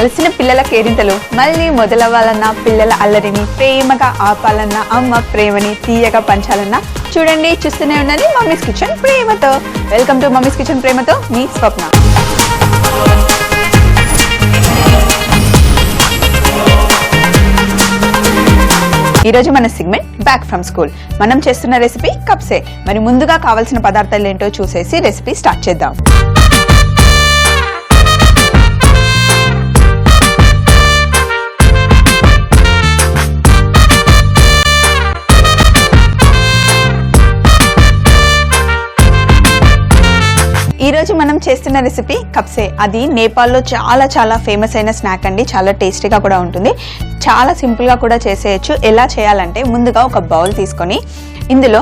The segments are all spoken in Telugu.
అలసిన పిల్లల కేరింతలు మళ్ళీ మొదలవ్వాలన్నా, పిల్లల అల్లరిని ప్రేమగా ఆపాలన్నా, అమ్మ ప్రేమని తీయగా పంచాలన్నా చూడండి, చూస్తూనే ఉన్నది మమ్మీస్ కిచెన్ ప్రేమతో. వెల్కమ్ టు మమ్మీస్ కిచెన్ ప్రేమతో, మీ స్వప్న. ఈరోజు మన సెగ్మెంట్ బ్యాక్ ఫ్రమ్ స్కూల్. మనం చేస్తున్న రెసిపీ కప్సే. మరి ముందుగా కావాల్సిన పదార్థాలు ఏంటో చూసేసి రెసిపీ స్టార్ట్ చేద్దాం. ఈరోజు మనం చేస్తున్న రెసిపీ కప్సే. అది నేపాల్లో చాలా ఫేమస్ అయిన స్నాక్ అండి. చాలా టేస్టీగా కూడా ఉంటుంది, చాలా సింపుల్గా కూడా చేసేయచ్చు. ఎలా చేయాలంటే, ముందుగా ఒక బౌల్ తీసుకొని ఇందులో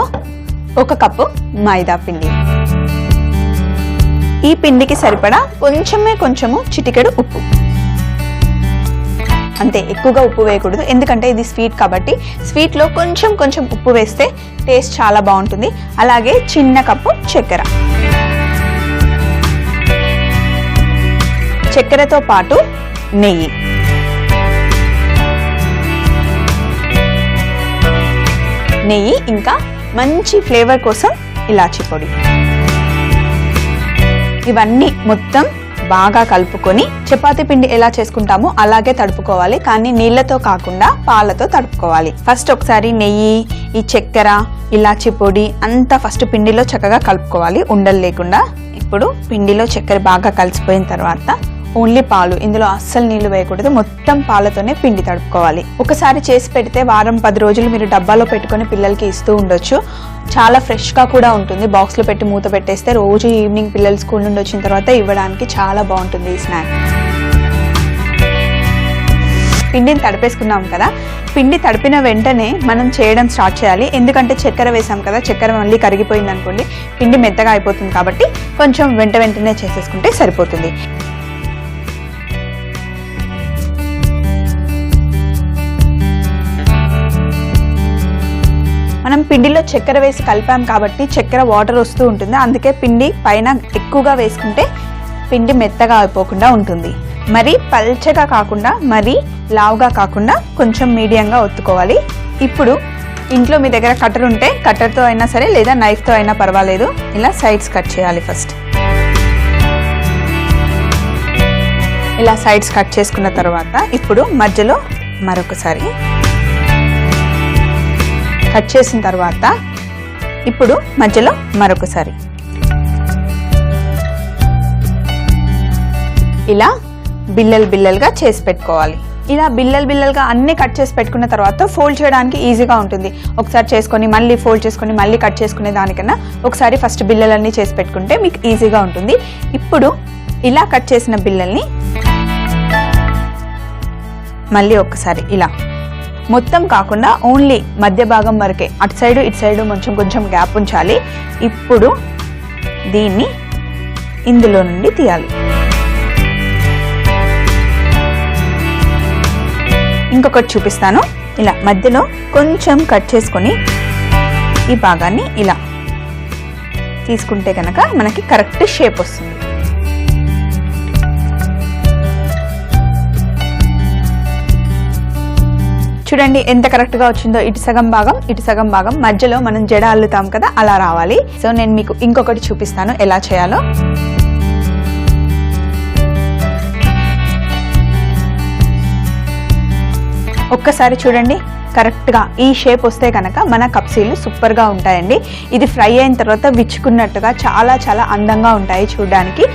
1 కప్పు మైదా పిండి, ఈ పిండికి సరిపడా కొంచెము చిటికెడు ఉప్పు, అంతే. ఎక్కువగా ఉప్పు వేయకూడదు, ఎందుకంటే ఇది స్వీట్ కాబట్టి. స్వీట్లో కొంచెం ఉప్పు వేస్తే టేస్ట్ చాలా బాగుంటుంది. అలాగే చిన్న కప్పు చక్కెర, చక్కెరతో పాటు నెయ్యి, ఇంకా మంచి ఫ్లేవర్ కోసం ఇలాచీ పొడి. ఇవన్నీ మొత్తం బాగా కలుపుకొని చపాతీ పిండి ఎలా చేసుకుంటామో అలాగే తడుపుకోవాలి, కానీ నీళ్లతో కాకుండా పాలతో తడుపుకోవాలి. ఫస్ట్ ఒకసారి నెయ్యి, ఈ చక్కెర, ఇలాచీ పొడి అంతా ఫస్ట్ పిండిలో చక్కగా కలుపుకోవాలి, ఉండలు లేకుండా. ఇప్పుడు పిండిలో చక్కెర బాగా కలిసిపోయిన తర్వాత ఓన్లీ పాలు, ఇందులో అస్సలు నీళ్లు వేయకూడదు, మొత్తం పాలతోనే పిండి తడుపుకోవాలి. ఒకసారి చేసి పెడితే వారం 10 రోజులు మీరు డబ్బాలో పెట్టుకొని పిల్లలకి ఇస్తూ ఉండొచ్చు. చాలా ఫ్రెష్గా కూడా ఉంటుంది. బాక్స్లో పెట్టి మూత పెట్టేస్తే రోజు ఈవినింగ్ పిల్లలు స్కూల్ నుండి వచ్చిన తర్వాత ఇవ్వడానికి చాలా బాగుంటుంది ఈ స్నాక్. పిండిని తడిపేసుకున్నాం కదా, పిండి తడిపిన వెంటనే మనం చేయడం స్టార్ట్ చేయాలి. ఎందుకంటే చక్కెర వేసాం కదా, చక్కెర మళ్ళీ కరిగిపోయింది అనుకోండి, పిండి మెత్తగా అయిపోతుంది. కాబట్టి కొంచెం వెంటనే చేసేసుకుంటే సరిపోతుంది. మనం పిండిలో చక్కెర వేసి కలిపాం కాబట్టి చక్కెర వాటర్ వస్తూ ఉంటుంది, అందుకే పిండి పైన ఎక్కువగా వేసుకుంటే పిండి మెత్తగా అయిపోకుండా ఉంటుంది. మరి పల్చగా కాకుండా, మరి లావుగా కాకుండా కొంచెం మీడియంగా ఒత్తుకోవాలి. ఇప్పుడు ఇంట్లో మీ దగ్గర కట్టర్ ఉంటే కట్టర్తో అయినా సరే, లేదా నైఫ్తో అయినా పర్వాలేదు. ఇలా సైడ్స్ కట్ చేయాలి. ఫస్ట్ ఇలా సైడ్స్ కట్ చేసుకున్న తర్వాత ఇప్పుడు మధ్యలో మరొకసారి కట్ చేసిన తర్వాత ఇప్పుడు మధ్యలో మరొకసారి ఇలా బిల్లలుగా చేసి పెట్టుకోవాలి. ఇలా బిల్లలుగా అన్ని కట్ చేసి పెట్టుకున్న తర్వాత ఫోల్డ్ చేయడానికి ఈజీగా ఉంటుంది. ఒకసారి చేసుకొని మళ్ళీ ఫోల్డ్ చేసుకొని మళ్ళీ కట్ చేసుకునే దానికన్నా ఒకసారి ఫస్ట్ బిల్లలన్నీ చేసి పెట్టుకుంటే మీకు ఈజీగా ఉంటుంది. ఇప్పుడు ఇలా కట్ చేసిన బిల్లల్ని మళ్ళీ ఒకసారి ఇలా మొత్తం కాకుండా ఓన్లీ మధ్య భాగం వరకే, అటు సైడు ఇటు సైడు కొంచెం గ్యాప్ ఉంచాలి. ఇప్పుడు దీన్ని ఇందులో నుండి తీయాలి. ఇంకొకటి చూపిస్తాను. ఇలా మధ్యలో కొంచెం కట్ చేసుకొని ఈ భాగాన్ని ఇలా తీసుకుంటే కనుక మనకి కరెక్ట్ షేప్ వస్తుంది. చూడండి ఎంత కరెక్ట్గా వచ్చిందో. ఇటు సగం భాగం మధ్యలో మనం జడ అల్లుతాం కదా, అలా రావాలి. సో నేను మీకు ఇంకొకటి చూపిస్తాను ఎలా చేయాలో. ఒక్కసారి చూడండి, కరెక్ట్గా ఈ షేప్ వస్తే కనుక మన కప్సీలు సూపర్గా ఉంటాయండి. ఇది ఫ్రై అయిన తర్వాత విచ్చుకున్నట్టుగా చాలా అందంగా ఉంటాయి చూడడానికి.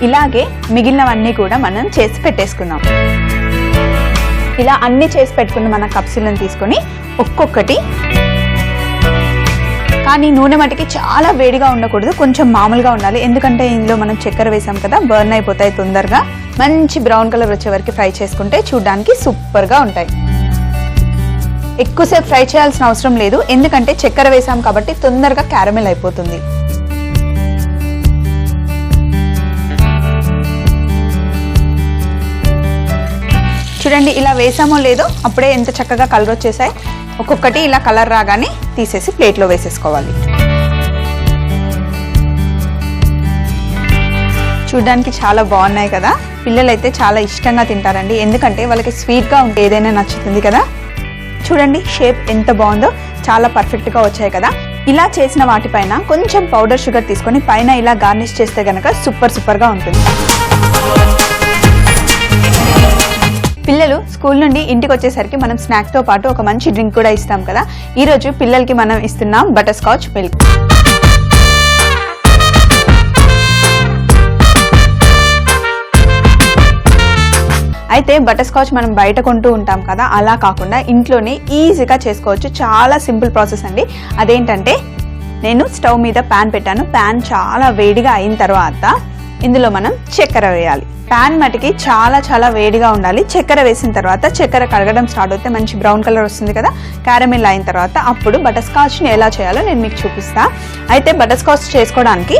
ఇలాగే మిగిలినవన్నీ కూడా మనం చేసి పెట్టేసుకుందాం. ఇలా అన్ని చేసి పెట్టుకున్న మన కప్సీలను తీసుకొని ఒక్కొక్కటి, కానీ నూనె మటుకి చాలా వేడిగా ఉండకూడదు, కొంచెం మామూలుగా ఉండాలి. ఎందుకంటే ఇందులో మనం చక్కెర వేసాం కదా, బర్న్ అయిపోతాయి తొందరగా. మంచి బ్రౌన్ కలర్ వచ్చే వరకు ఫ్రై చేసుకుంటే చూడడానికి సూపర్గా ఉంటాయి. ఎక్కువసేపు ఫ్రై చేయాల్సిన అవసరం లేదు, ఎందుకంటే చక్కెర వేసాం కాబట్టి తొందరగా క్యారమెల్ అయిపోతుంది. చూడండి ఇలా వేసామో లేదో అప్పుడే ఎంత చక్కగా కలర్ వచ్చేసాయి. ఒక్కొక్కటి ఇలా కలర్ రాగానే తీసేసి ప్లేట్లో వేసేసుకోవాలి. చూడడానికి చాలా బాగున్నాయి కదా. పిల్లలైతే చాలా ఇష్టంగా తింటారండి, ఎందుకంటే వాళ్ళకి స్వీట్గా ఉంటే ఏదైనా నచ్చుతుంది కదా. చూడండి షేప్ ఎంత బాగుందో, చాలా పర్ఫెక్ట్గా వచ్చాయి కదా. ఇలా చేసిన వాటిపైన కొంచెం పౌడర్ షుగర్ తీసుకొని పైన ఇలా గార్నిష్ చేస్తే కనుక సూపర్గా ఉంటుంది. పిల్లలు స్కూల్ నుండి ఇంటికి వచ్చేసరికి మనం స్నాక్తో పాటు ఒక మంచి డ్రింక్ కూడా ఇస్తాం కదా. ఈరోజు పిల్లలకి మనం ఇస్తున్నాం బటర్ స్కాచ్ మిల్క్. అయితే బటర్ స్కాచ్ మనం బయట కొంటూ ఉంటాం కదా, అలా కాకుండా ఇంట్లోనే ఈజీగా చేసుకోవచ్చు. చాలా సింపుల్ ప్రాసెస్ అండి. అదేంటంటే నేను స్టవ్ మీద ప్యాన్ పెట్టాను. ప్యాన్ చాలా వేడిగా అయిన తర్వాత ఇందులో మనం చక్కెర వేయాలి. ప్యాన్ మటుకి చాలా వేడిగా ఉండాలి. చక్కెర వేసిన తర్వాత చక్కెర కరగడం స్టార్ట్ అవుతే మంచి బ్రౌన్ కలర్ వస్తుంది కదా. క్యారమిల్ అయిన తర్వాత అప్పుడు బటర్ స్కాచ్ని ఎలా చేయాలో నేను మీకు చూపిస్తా. అయితే బటర్ స్కాచ్ చేసుకోవడానికి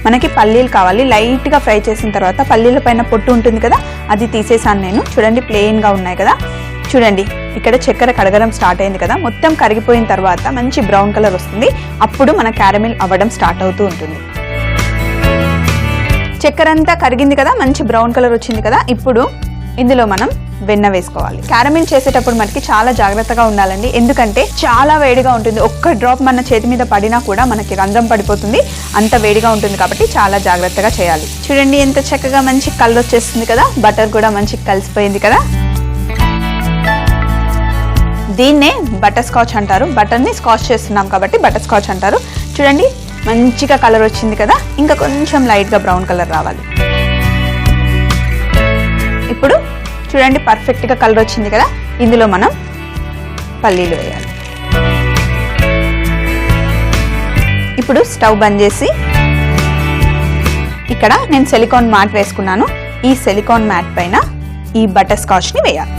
మనకి పల్లీలు కావాలి. లైట్గా ఫ్రై చేసిన తర్వాత పల్లీల పైన పొట్టు ఉంటుంది కదా, అది తీసేసాను నేను. చూడండి ప్లెయిన్గా ఉన్నాయి కదా. చూడండి ఇక్కడ చక్కెర కరగడం స్టార్ట్ అయింది కదా. మొత్తం కరిగిపోయిన తర్వాత మంచి బ్రౌన్ కలర్ వస్తుంది. అప్పుడు మన క్యారమిల్ అవ్వడం స్టార్ట్ అవుతూ ఉంటుంది. చక్కెర అంతా కరిగింది కదా, మంచి బ్రౌన్ కలర్ వచ్చింది కదా. ఇప్పుడు ఇందులో మనం వెన్న వేసుకోవాలి. క్యారమిల్ చేసేటప్పుడు మనకి చాలా జాగ్రత్తగా ఉండాలండి, ఎందుకంటే చాలా వేడిగా ఉంటుంది. ఒక్క డ్రాప్ మన చేతి మీద పడినా కూడా మనకి రంధ్రం పడిపోతుంది, అంత వేడిగా ఉంటుంది. కాబట్టి చాలా జాగ్రత్తగా చేయాలి. చూడండి ఎంత చక్కగా మంచి కలర్ వచ్చేస్తుంది కదా. బటర్ కూడా మంచి కలిసిపోయింది కదా. దీన్నే బటర్ స్కాచ్ అంటారు. బటర్ని స్కాచ్ చేస్తున్నాం కాబట్టి బటర్ స్కాచ్ అంటారు. చూడండి మంచిగా కలర్ వచ్చింది కదా. ఇంకా కొంచెం లైట్గా బ్రౌన్ కలర్ రావాలి. ఇప్పుడు చూడండి పర్ఫెక్ట్గా కలర్ వచ్చింది కదా. ఇందులో మనం పల్లీలు వేయాలి. ఇప్పుడు స్టవ్ బంద్ చేసి ఇక్కడ నేను సిలికాన్ మ్యాట్ వేసుకున్నాను. ఈ సిలికాన్ మ్యాట్ పైన ఈ బటర్ స్కాచ్ని వేయాలి.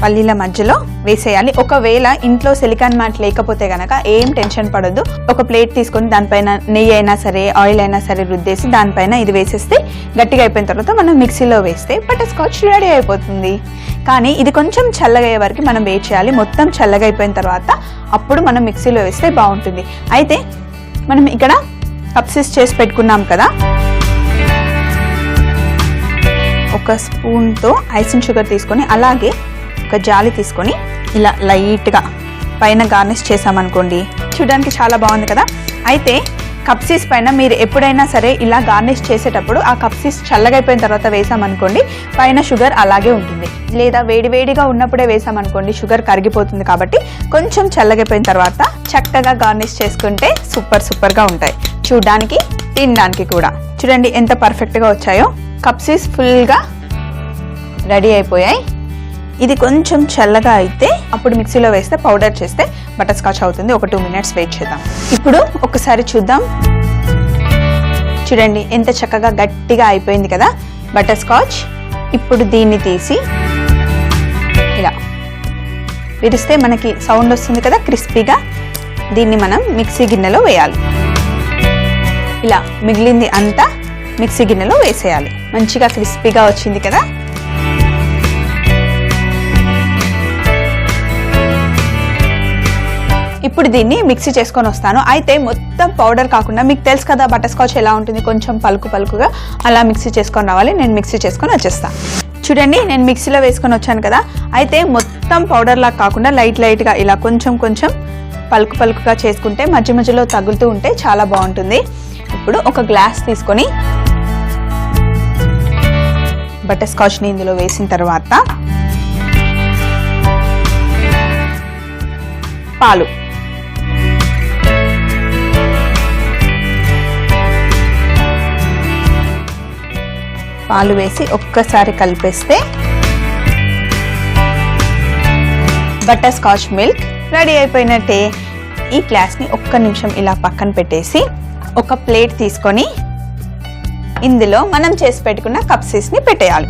పల్లీల మధ్యలో వేసేయాలి. ఒకవేళ ఇంట్లో సిలికాన్ మ్యాట్ లేకపోతే గనక ఏం టెన్షన్ పడొద్దు. ఒక ప్లేట్ తీసుకొని దానిపైన నెయ్యి అయినా సరే ఆయిల్ అయినా సరే రుద్దేసి దానిపైన ఇది వేసేస్తే గట్టిగా అయిపోయిన తర్వాత మనం మిక్సీలో వేస్తే బటర్ స్కాచ్ రెడీ అయిపోతుంది. కానీ ఇది కొంచెం చల్లగా అయ్యే వరకు మనం వెయిట్ చేయాలి. మొత్తం చల్లగా అయిపోయిన తర్వాత అప్పుడు మనం మిక్సీలో వేస్తే బాగుంటుంది. అయితే మనం ఇక్కడ కప్సిస్ చేసి పెట్టుకున్నాం కదా, ఒక స్పూన్తో ఐసింగ్ షుగర్ తీసుకొని అలాగే ఒక జాలి తీసుకొని ఇలా లైట్గా పైన గార్నిష్ చేసామనుకోండి, చూడడానికి చాలా బాగుంది కదా. అయితే కప్సీస్ పైన మీరు ఎప్పుడైనా సరే ఇలా గార్నిష్ చేసేటప్పుడు ఆ కప్సీస్ చల్లగా అయిపోయిన తర్వాత వేసామనుకోండి, పైన షుగర్ అలాగే ఉంటుంది. లేదా వేడివేడిగా ఉన్నప్పుడే వేసామనుకోండి షుగర్ కరిగిపోతుంది. కాబట్టి కొంచెం చల్లగైపోయిన తర్వాత చక్కగా గార్నిష్ చేసుకుంటే సూపర్గా ఉంటాయి, చూడడానికి తినడానికి కూడా. చూడండి ఎంత పర్ఫెక్ట్గా వచ్చాయో. కప్సీస్ ఫుల్గా రెడీ అయిపోయాయి. ఇది కొంచెం చల్లగా అయితే అప్పుడు మిక్సీలో వేస్తే పౌడర్ చేస్తే బటర్ స్కాచ్ అవుతుంది. ఒక 2 minutes వెయిట్ చేద్దాం. ఇప్పుడు ఒకసారి చూద్దాం. చూడండి ఎంత చక్కగా గట్టిగా అయిపోయింది కదా బటర్ స్కాచ్. ఇప్పుడు దీన్ని తీసి ఇలా విరిస్తే మనకి సౌండ్ వస్తుంది కదా క్రిస్పీగా. దీన్ని మనం మిక్సీ గిన్నెలో వేయాలి. ఇలా మిగిలింది అంతా మిక్సీ గిన్నెలో వేసేయాలి. మంచిగా క్రిస్పీగా వచ్చింది కదా. ఇప్పుడు దీన్ని మిక్సీ చేసుకొని వస్తాను. అయితే మొత్తం పౌడర్ కాకుండా మీకు తెలుసు కదా బటర్ స్కాచ్ ఎలా ఉంటుంది, కొంచెం పలుకుగా అలా మిక్సీ చేసుకొని రావాలి. నేను మిక్సీ చేసుకొని వచ్చేస్తాను. చూడండి నేను మిక్సీలో వేసుకొని వచ్చాను కదా. అయితే మొత్తం పౌడర్ లాగా కాకుండా లైట్గా ఇలా కొంచెం పలుకుగా చేసుకుంటే మధ్యలో తగులుతూ ఉంటే చాలా బాగుంటుంది. ఇప్పుడు ఒక గ్లాస్ తీసుకొని బటర్ స్కాచ్ని ఇందులో వేసిన తర్వాత పాలు వేసి ఒక్కసారి కలిపేస్తే బటర్ స్కాచ్ మిల్క్ రెడీ అయిపోయినట్టే. ఈ గ్లాస్ని ఒక్క నిమిషం ఇలా పక్కన పెట్టేసి ఒక ప్లేట్ తీసుకొని ఇందులో మనం చేసి పెట్టుకున్న కప్సీస్ని పెట్టేయాలి.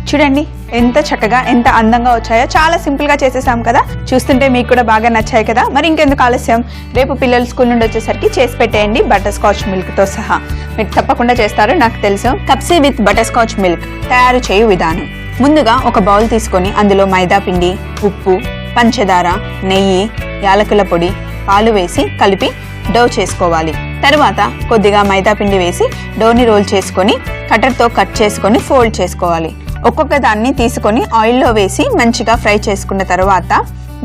చూడండి ఎంత చక్కగా ఎంత అందంగా వచ్చాయో. చాలా సింపుల్ గా చేసేసాం కదా. చూస్తుంటే మీకు కూడా బాగా నచ్చాయి కదా. మరి ఇంకెందుకు ఆలస్యం, రేపు పిల్లలు స్కూల్ నుండి వచ్చేసరికి చేసి పెట్టేయండి బటర్ స్కాచ్ మిల్క్ తో సహా. మీరు తప్పకుండా చేస్తారు నాకు తెలుసు. కప్సీ విత్ బటర్ స్కాచ్ మిల్క్ తయారు చేయు విధానం. ముందుగా ఒక బౌల్ తీసుకొని అందులో మైదా పిండి, ఉప్పు, పంచదార, నెయ్యి, యాలకుల పొడి, పాలు వేసి కలిపి డో చేసుకోవాలి. తర్వాత కొద్దిగా మైదా పిండి వేసి డోని రోల్ చేసుకొని కట్టర్తో కట్ చేసుకొని ఫోల్డ్ చేసుకోవాలి. ఒక్కొక్క దాన్ని తీసుకొని ఆయిల్లో వేసి మంచిగా ఫ్రై చేసుకున్న తర్వాత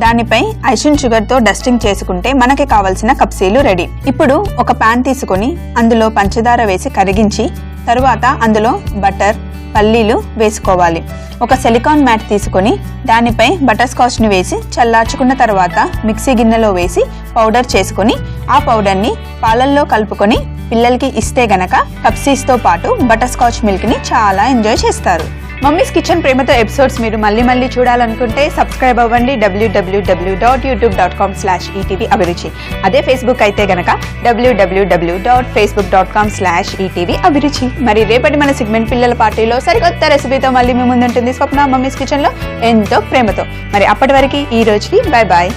దానిపై ఐసిన్ షుగర్తో డస్టింగ్ చేసుకుంటే మనకి కావాల్సిన కప్సీలు రెడీ. ఇప్పుడు ఒక పాన్ తీసుకొని అందులో పంచదార వేసి కరిగించి తర్వాత అందులో బటర్, పల్లీలు వేసుకోవాలి. ఒక సిలికాన్ మ్యాట్ తీసుకొని దానిపై బటర్ స్కాచ్ ని వేసి చల్లార్చుకున్న తర్వాత మిక్సీ గిన్నెలో వేసి పౌడర్ చేసుకొని ఆ పౌడర్ని పాలల్లో కలుపుకొని పిల్లలకి ఇస్తే గనక కప్సీస్తో పాటు బటర్ స్కాచ్ మిల్క్ ని చాలా ఎంజాయ్ చేస్తారు. మమ్మీస్ కిచెన్ ప్రేమతో ఎపిసోడ్స్ మీరు మళ్ళీ చూడాలనుకుంటే సబ్స్క్రైబ్ అవ్వండి www.youtube.com/etv అభిరుచి. అదే ఫేస్బుక్ అయితే గనక www.facebook.com/etv అభిరుచి. మరి రేపటి మన సెగ్మెంట్ పిల్లల పార్టీలో సరికొత్త రెసిపీతో మళ్ళీ మీ ముందుంటుంది స్వప్న మమ్మీస్ కిచెన్ లో ఎంతో ప్రేమతో. మరి అప్పటి వరకు ఈ రోజుకి బై బాయ్.